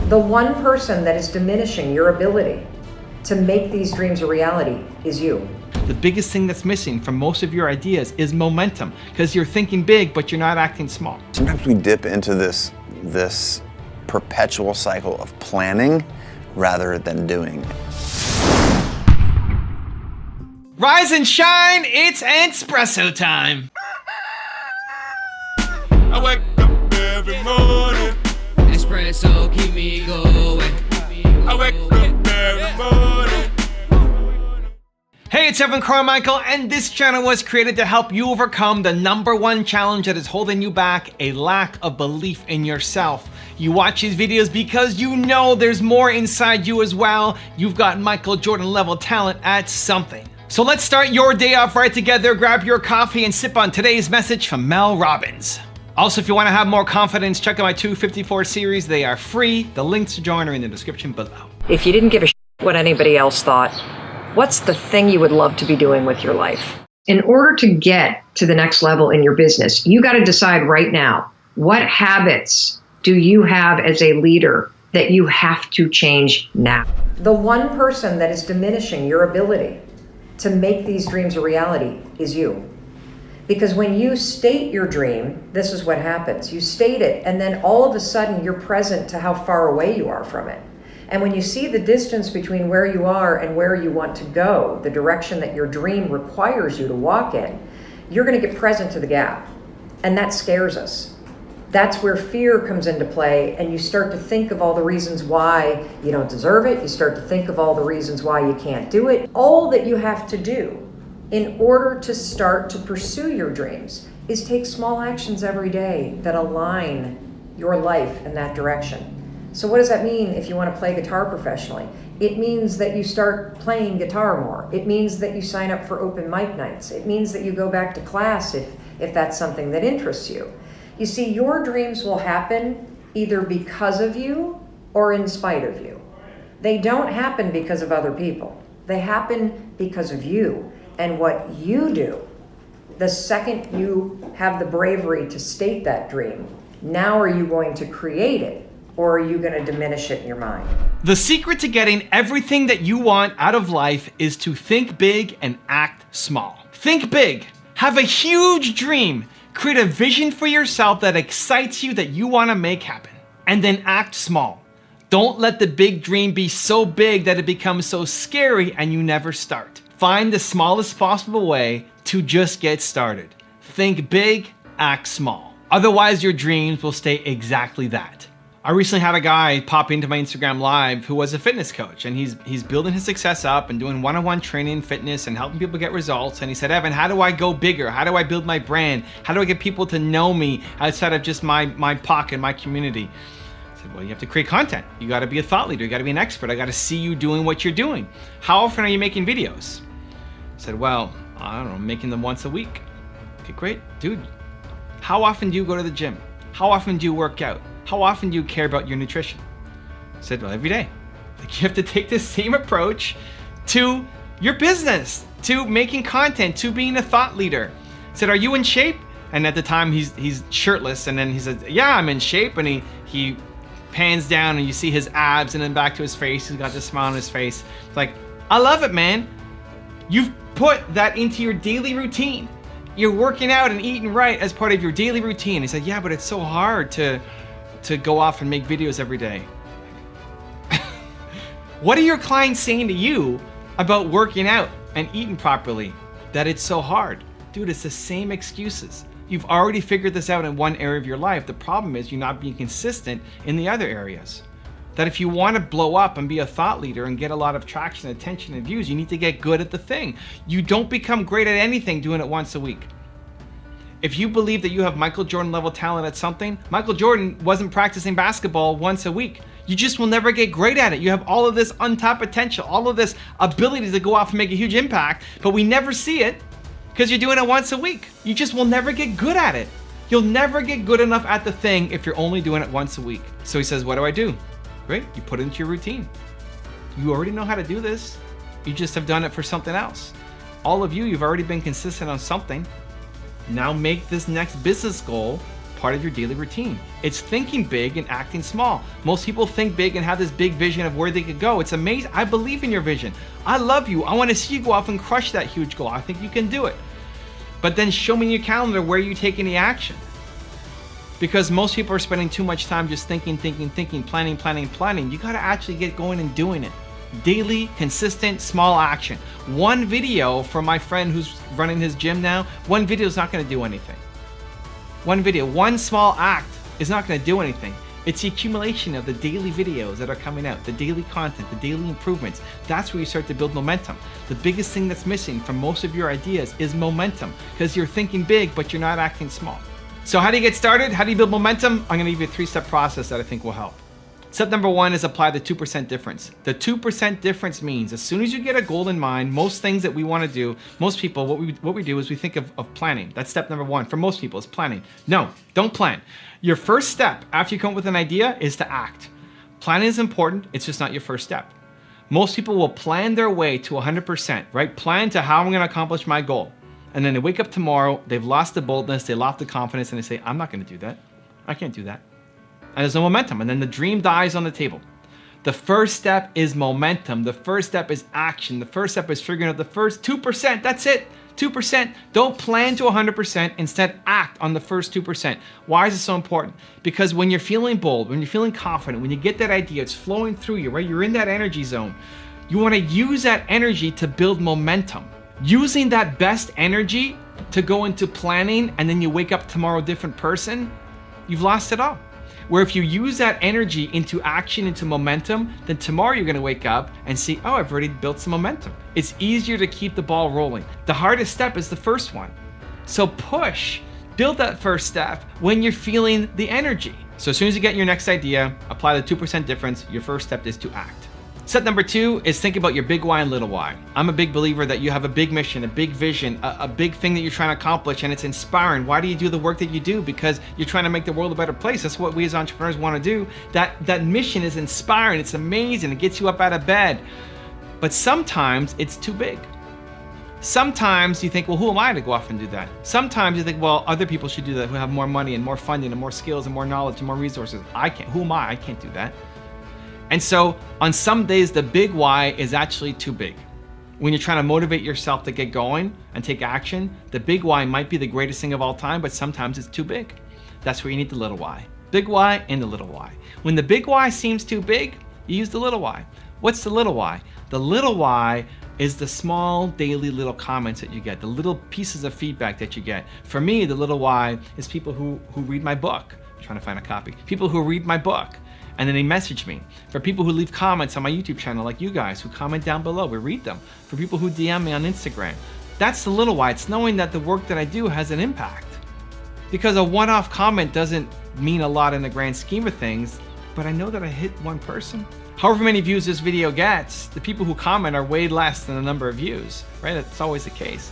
The one person that is diminishing your ability to make these dreams a reality is you. The biggest thing that's missing from most of your ideas is momentum, because you're thinking big, but you're not acting small. Sometimes we dip into this perpetual cycle of planning rather than doing. Rise and shine, it's espresso time. I wake up every morning. Espresso keep me going. I wake up every morning. Hey, it's Evan Carmichael, and this channel was created to help you overcome the #1 challenge that is holding you back, a lack of belief in yourself. You watch these videos because you know there's more inside you as well. You've got Michael Jordan level talent at something. So let's start your day off right together. Grab your coffee and sip on today's message from Mel Robbins. Also, if you want to have more confidence, check out my 254 series. They are free. The links to join are in the description below. If you didn't give a shit what anybody else thought, what's the thing you would love to be doing with your life? In order to get to the next level in your business, you got to decide right now, what habits do you have as a leader that you have to change now? The one person that is diminishing your ability to make these dreams a reality is you. Because when you state your dream, this is what happens. You state it, and then all of a sudden you're present to how far away you are from it. And when you see the distance between where you are and where you want to go, the direction that your dream requires you to walk in, you're going to get present to the gap. And that scares us. That's where fear comes into play, and you start to think of all the reasons why you don't deserve it. You start to think of all the reasons why you can't do it. All that you have to do in order to start to pursue your dreams is take small actions every day that align your life in that direction. So what does that mean if you want to play guitar professionally? It means that you start playing guitar more. It means that you sign up for open mic nights. It means that you go back to class if that's something that interests you. You see, your dreams will happen either because of you or in spite of you. They don't happen because of other people. They happen because of you and what you do. The second you have the bravery to state that dream, now are you going to create it, or are you going to diminish it in your mind? The secret to getting everything that you want out of life is to think big and act small. Think big. Have a huge dream. Create a vision for yourself that excites you, that you want to make happen. And then act small. Don't let the big dream be so big that it becomes so scary and you never start. Find the smallest possible way to just get started. Think big, act small. Otherwise, your dreams will stay exactly that. I recently had a guy pop into my Instagram live who was a fitness coach, and he's building his success up and doing one-on-one training in fitness and helping people get results. And he said, Evan, how do I go bigger? How do I build my brand? How do I get people to know me outside of just my pocket, my community? I said, well, you have to create content. You got to be a thought leader. You got to be an expert. I got to see you doing what you're doing. How often are you making videos? I said, well, I don't know, I'm making them once a week. Okay, great. Dude, how often do you go to the gym? How often do you work out? How often do you care about your nutrition? I said, well, every day. Like, you have to take the same approach to your business, to making content, to being a thought leader. I said, are you in shape? And at the time he's shirtless, and then he said, yeah, I'm in shape. And he pans down and you see his abs, and then back to his face. He's got this smile on his face. It's like, I love it, man. You've put that into your daily routine. You're working out and eating right as part of your daily routine. He said, yeah, but it's so hard to go off and make videos every day. What are your clients saying to you about working out and eating properly that it's so hard? Dude, it's the same excuses. You've already figured this out in one area of your life. The problem is you're not being consistent in the other areas. That if you want to blow up and be a thought leader and get a lot of traction, attention, and views, you need to get good at the thing. You don't become great at anything doing it once a week. If you believe that you have Michael Jordan level talent at something, Michael Jordan wasn't practicing basketball once a week. You just will never get great at it. You have all of this untapped potential, all of this ability to go off and make a huge impact, but we never see it because you're doing it once a week. You just will never get good at it. You'll never get good enough at the thing if you're only doing it once a week. So he says, what do I do? Great, you put it into your routine. You already know how to do this. You just have done it for something else. All of you, you've already been consistent on something. Now make this next business goal part of your daily routine. It's thinking big and acting small. Most people think big and have this big vision of where they could go. It's amazing. I believe in your vision. I love you. I want to see you go off and crush that huge goal. I think you can do it. But then show me in your calendar where you take any action. Because most people are spending too much time just thinking, planning. You got to actually get going and doing it. Daily, consistent, small action. One video for my friend who's running his gym now, one video is not going to do anything. One video, one small act is not going to do anything. It's the accumulation of the daily videos that are coming out, the daily content, the daily improvements. That's where you start to build momentum. The biggest thing that's missing from most of your ideas is momentum, because you're thinking big, but you're not acting small. So how do you get started? How do you build momentum? I'm going to give you a 3-step process that I think will help. Step number 1 is apply the 2% difference. The 2% difference means as soon as you get a goal in mind, most things that we want to do, most people, what we do is we think of planning. That's step number 1. For most people, it's planning. No, don't plan. Your first step after you come up with an idea is to act. Planning is important. It's just not your first step. Most people will plan their way to 100%, right? Plan to how I'm going to accomplish my goal. And then they wake up tomorrow, they've lost the boldness, they lost the confidence, and they say, I'm not going to do that. I can't do that. And there's no momentum. And then the dream dies on the table. The first step is momentum. The first step is action. The first step is figuring out the first 2%. That's it. 2%. Don't plan to 100%. Instead, act on the first 2%. Why is it so important? Because when you're feeling bold, when you're feeling confident, when you get that idea, it's flowing through you, right? You're in that energy zone. You want to use that energy to build momentum. Using that best energy to go into planning and then you wake up tomorrow a different person, you've lost it all. Where if you use that energy into action, into momentum, then tomorrow you're gonna wake up and see, oh, I've already built some momentum. It's easier to keep the ball rolling. The hardest step is the first one. So push, build that first step when you're feeling the energy. So as soon as you get your next idea, apply the 2% difference. Your first step is to act. Step number 2 is think about your big why and little why. I'm a big believer that you have a big mission, a big vision, a big thing that you're trying to accomplish, and it's inspiring. Why do you do the work that you do? Because you're trying to make the world a better place. That's what we as entrepreneurs want to do. That mission is inspiring. It's amazing. It gets you up out of bed. But sometimes it's too big. Sometimes you think, well, who am I to go off and do that? Sometimes you think, well, other people should do that who have more money and more funding and more skills and more knowledge and more resources. I can't. Who am I? I can't do that. And so on some days, the big why is actually too big. When you're trying to motivate yourself to get going and take action, the big why might be the greatest thing of all time, but sometimes it's too big. That's where you need the little why. Big why and the little why. When the big why seems too big, you use the little why. What's the little why? The little why is the small daily little comments that you get, the little pieces of feedback that you get. For me, the little why is people who read my book. I'm trying to find a copy. People who read my book. And then they message me. For people who leave comments on my YouTube channel, like you guys, who comment down below, we read them. For people who DM me on Instagram. That's the little why. It's knowing that the work that I do has an impact. Because a one-off comment doesn't mean a lot in the grand scheme of things, but I know that I hit one person. However many views this video gets, the people who comment are way less than the number of views, right? That's always the case.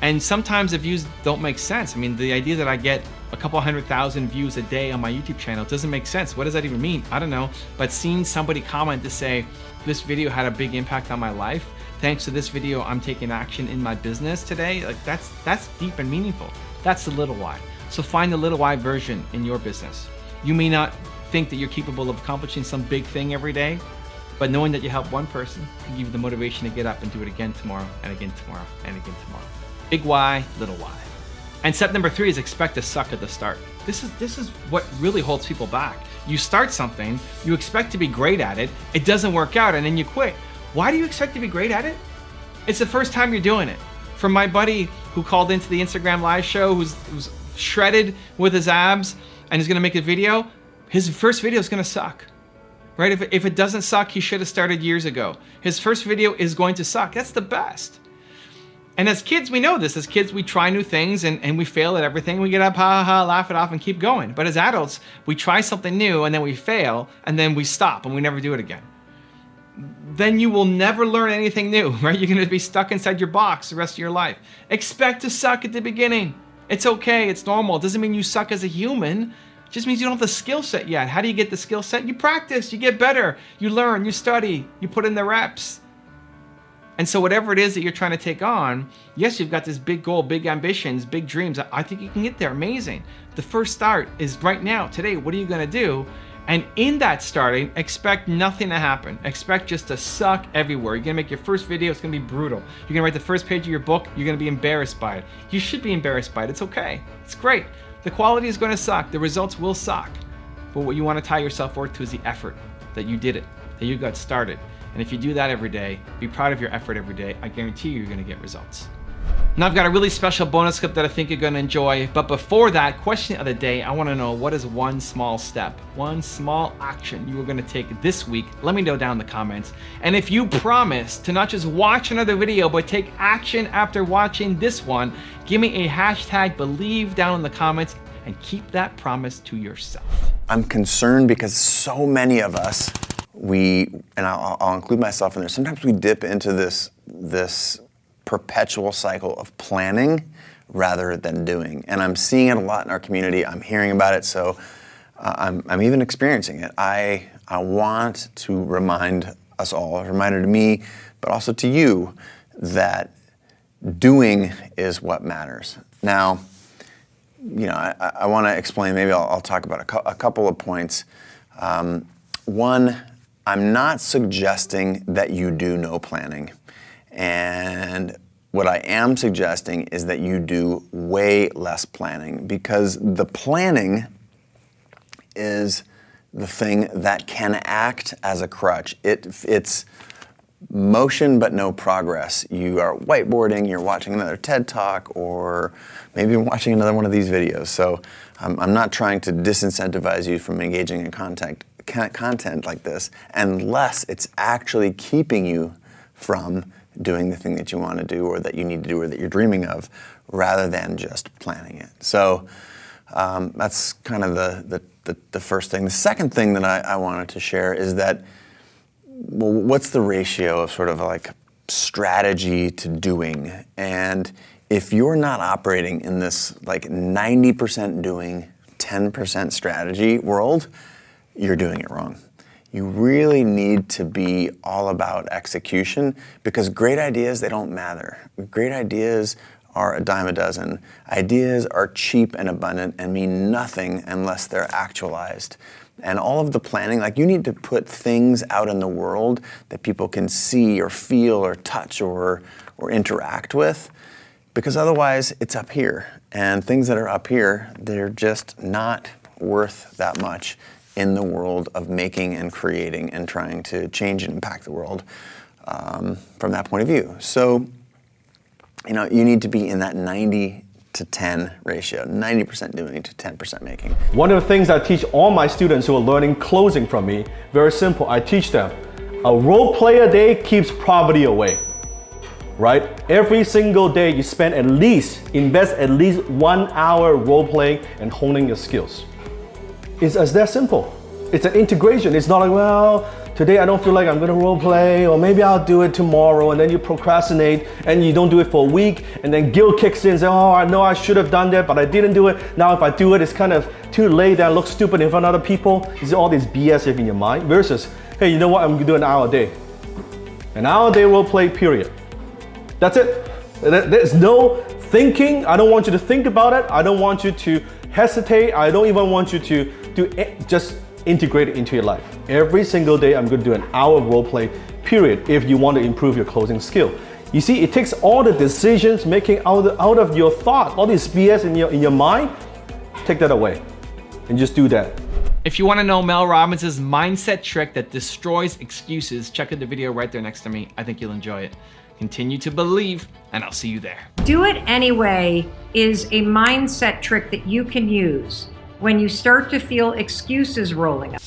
And sometimes the views don't make sense. I mean, the idea that I get a couple 100,000 views a day on my YouTube channel doesn't make sense. What does that even mean? I don't know. But seeing somebody comment to say, this video had a big impact on my life. Thanks to this video, I'm taking action in my business today. Like that's deep and meaningful. That's the little why. So find the little why version in your business. You may not think that you're capable of accomplishing some big thing every day, but knowing that you help one person can give you the motivation to get up and do it again tomorrow and again tomorrow and again tomorrow. Big why, little why. And step number 3 is expect to suck at the start. This is what really holds people back. You start something, you expect to be great at it, it doesn't work out, and then you quit. Why do you expect to be great at it? It's the first time you're doing it. From my buddy who called into the Instagram live show, who's shredded with his abs and is gonna make a video, his first video is gonna suck. Right? If it doesn't suck, he should have started years ago. His first video is going to suck. That's the best. And as kids, we know this. As kids, we try new things and we fail at everything. We get up, ha, ha, ha, laugh it off and keep going. But as adults, we try something new and then we fail and then we stop and we never do it again. Then you will never learn anything new, right? You're gonna be stuck inside your box the rest of your life. Expect to suck at the beginning. It's okay, it's normal. It doesn't mean you suck as a human. It just means you don't have the skill set yet. How do you get the skill set? You practice, you get better, you learn, you study, you put in the reps. And so whatever it is that you're trying to take on, yes, you've got this big goal, big ambitions, big dreams. I think you can get there. Amazing. The first start is right now, today. What are you going to do? And in that starting, expect nothing to happen. Expect just to suck everywhere. You're going to make your first video. It's going to be brutal. You're going to write the first page of your book. You're going to be embarrassed by it. You should be embarrassed by it. It's okay. It's great. The quality is going to suck. The results will suck. But what you want to tie your self-worth to is the effort that you did it, that you got started. And if you do that every day, be proud of your effort every day, I guarantee you're going to get results. Now I've got a really special bonus clip that I think you're going to enjoy. But before that, question of the day, I want to know, what is one small step, one small action you are going to take this week? Let me know down in the comments. And if you promise to not just watch another video, but take action after watching this one, give me a hashtag believe down in the comments and keep that promise to yourself. I'm concerned because so many of us, and I'll include myself in there, sometimes we dip into this perpetual cycle of planning rather than doing. And I'm seeing it a lot in our community. I'm hearing about it, so I'm even experiencing it. I want to remind us all, a reminder to me, but also to you, that doing is what matters. Now, I want to explain, maybe I'll talk about a couple of points. One, I'm not suggesting that you do no planning. And what I am suggesting is that you do way less planning, because the planning is the thing that can act as a crutch. It's motion but no progress. You are whiteboarding, you're watching another TED Talk, or maybe watching another one of these videos. So I'm not trying to disincentivize you from engaging in content like this, unless it's actually keeping you from doing the thing that you want to do, or that you need to do, or that you're dreaming of, rather than just planning it. So that's kind of the first thing. The second thing that I wanted to share is that, well, what's the ratio of sort of like strategy to doing? And if you're not operating in this like 90% doing, 10% strategy world, you're doing it wrong. You really need to be all about execution, because great ideas, they don't matter. Great ideas are a dime a dozen. Ideas are cheap and abundant and mean nothing unless they're actualized. And all of the planning, like, you need to put things out in the world that people can see or feel or touch or interact with, because otherwise it's up here. And things that are up here, they're just not worth that much in the world of making and creating and trying to change and impact the world from that point of view. So, you need to be in that 90 to 10 ratio, 90% doing to 10% making. One of the things I teach all my students who are learning closing from me, very simple. I teach them, a role play a day keeps poverty away, right? Every single day you invest at least 1 hour role playing and honing your skills. It's as that simple. It's an integration. It's not like, well, today I don't feel like I'm gonna role play, or maybe I'll do it tomorrow, and then you procrastinate and you don't do it for a week, and then guilt kicks in and say, oh, I know I should have done that, but I didn't do it. Now if I do it, it's kind of too late, and I look stupid in front of other people. It's all this BS in your mind, versus, hey, you know what, I'm gonna do an hour a day. An hour a day role play, period. That's it. There's no thinking. I don't want you to think about it. I don't want you to hesitate. I don't even want you to just integrate it into your life. Every single day, I'm going to do an hour of role play, period, if you want to improve your closing skill. You see, it takes all the decisions making out of your thought, all this BS in your mind, take that away and just do that. If you want to know Mel Robbins' mindset trick that destroys excuses, check out the video right there next to me. I think you'll enjoy it. Continue to believe, and I'll see you there. Do it anyway is a mindset trick that you can use when you start to feel excuses rolling up.